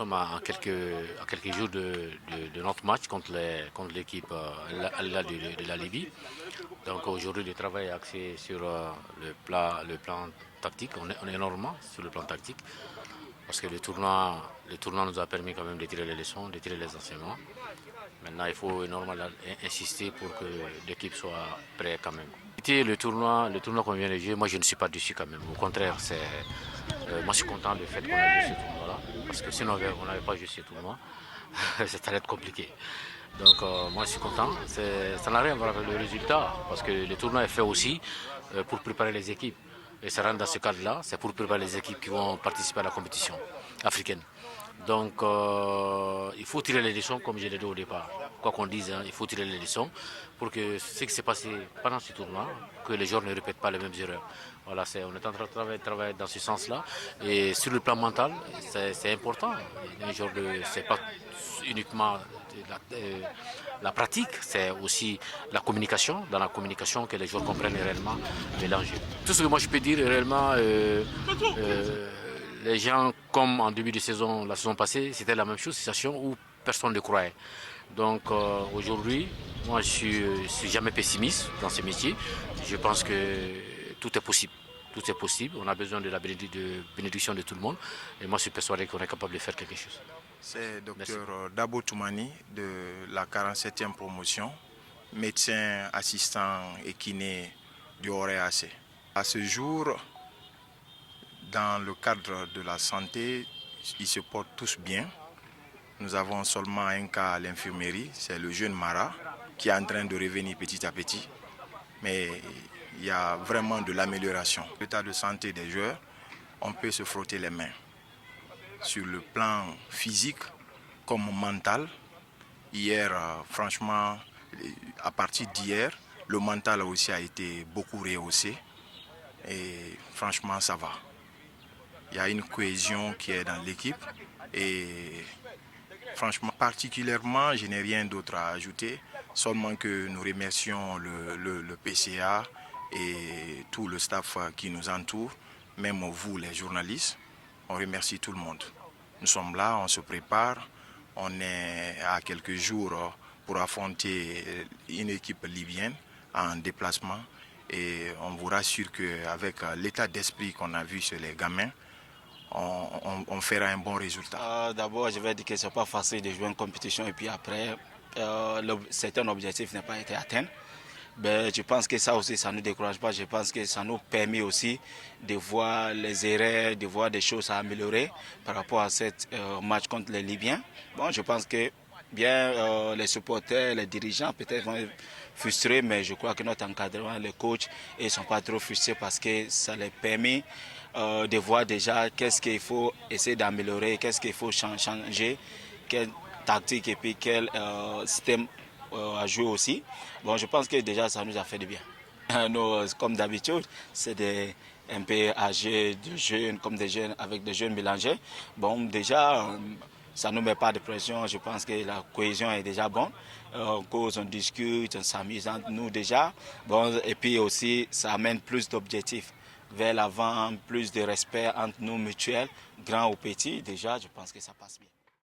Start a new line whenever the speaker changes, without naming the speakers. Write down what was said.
sommes à quelques jours de notre match contre l'équipe de la Libye. Donc aujourd'hui, le travail est axé sur le plan tactique. On est énormément sur le plan tactique. Parce que le tournoi nous a permis quand même de tirer les leçons, de tirer les enseignements. Maintenant, il faut énormément insister pour que l'équipe soit prête quand même. Le tournoi qu'on vient de jouer, moi je ne suis pas déçu quand même. Au contraire, moi je suis content du fait qu'on a joué ce tournoi-là. Parce que sinon on n'avait pas joué ce tournoi, ça allait être compliqué. Donc moi je suis content. Ça n'a rien à voir avec le résultat. Parce que le tournoi est fait aussi pour préparer les équipes. Et ça rentre dans ce cadre-là, c'est pour préparer les équipes qui vont participer à la compétition africaine. Donc il faut tirer les leçons comme je l'ai dit au départ. Quoi qu'on dise, il faut tirer les leçons pour que ce qui s'est passé pendant ce tournoi, que les joueurs ne répètent pas les mêmes erreurs. Voilà, on est en train de travailler dans ce sens-là. Et sur le plan mental, c'est important. C'est pas uniquement la pratique, c'est aussi la communication, dans la communication que les joueurs comprennent réellement l'enjeu. Tout ce que moi je peux dire réellement, les gens, comme en début de saison, la saison passée, c'était la même chose, situation où personne ne croyait. Donc aujourd'hui, moi je suis jamais pessimiste dans ce métier. Je pense que tout est possible. Tout est possible. On a besoin de la bénédiction de tout le monde. Et moi je suis persuadé qu'on est capable de faire quelque chose.
C'est Dr Dabo Toumani de la 47e promotion, médecin assistant et kiné du OREAC. À ce jour, dans le cadre de la santé, ils se portent tous bien. Nous avons seulement un cas à l'infirmerie, c'est le jeune Mara qui est en train de revenir petit à petit. Mais il y a vraiment de l'amélioration. L'état de santé des joueurs, on peut se frotter les mains. Sur le plan physique comme mental, hier, franchement, à partir d'hier, le mental aussi a été beaucoup rehaussé. Et franchement, ça va. Il y a une cohésion qui est dans l'équipe. Et franchement, particulièrement, je n'ai rien d'autre à ajouter. Seulement que nous remercions le PCA et tout le staff qui nous entoure, même vous les journalistes. On remercie tout le monde. Nous sommes là, on se prépare. On est à quelques jours pour affronter une équipe libyenne en déplacement. Et on vous rassure qu'avec l'état d'esprit qu'on a vu chez les gamins, on fera un bon résultat.
D'abord, je vais dire que ce n'est pas facile de jouer en compétition et puis après, certains objectifs n'ont pas été atteints. Ben, je pense que ça aussi, ça ne nous décourage pas. Je pense que ça nous permet aussi de voir les erreurs, de voir des choses à améliorer par rapport à ce match contre les Libyens. Bon, je pense que bien les supporters, les dirigeants peut-être vont être frustrés, mais je crois que notre encadrement, les coachs, ils ne sont pas trop frustrés parce que ça les permet de voir déjà qu'est-ce qu'il faut essayer d'améliorer, qu'est-ce qu'il faut changer, quelle tactique et puis quel système à jouer aussi. Bon, je pense que déjà ça nous a fait du bien. Nous, comme d'habitude, c'est un peu âgés, de jeunes, comme des jeunes avec des jeunes mélangés. Bon, déjà, ça ne nous met pas de pression. Je pense que la cohésion est déjà bonne. On cause, on discute, on s'amuse entre nous déjà. Bon, et puis aussi, ça amène plus d'objectifs vers l'avant, plus de respect entre nous mutuels, grands ou petits. Déjà, je pense que ça passe bien.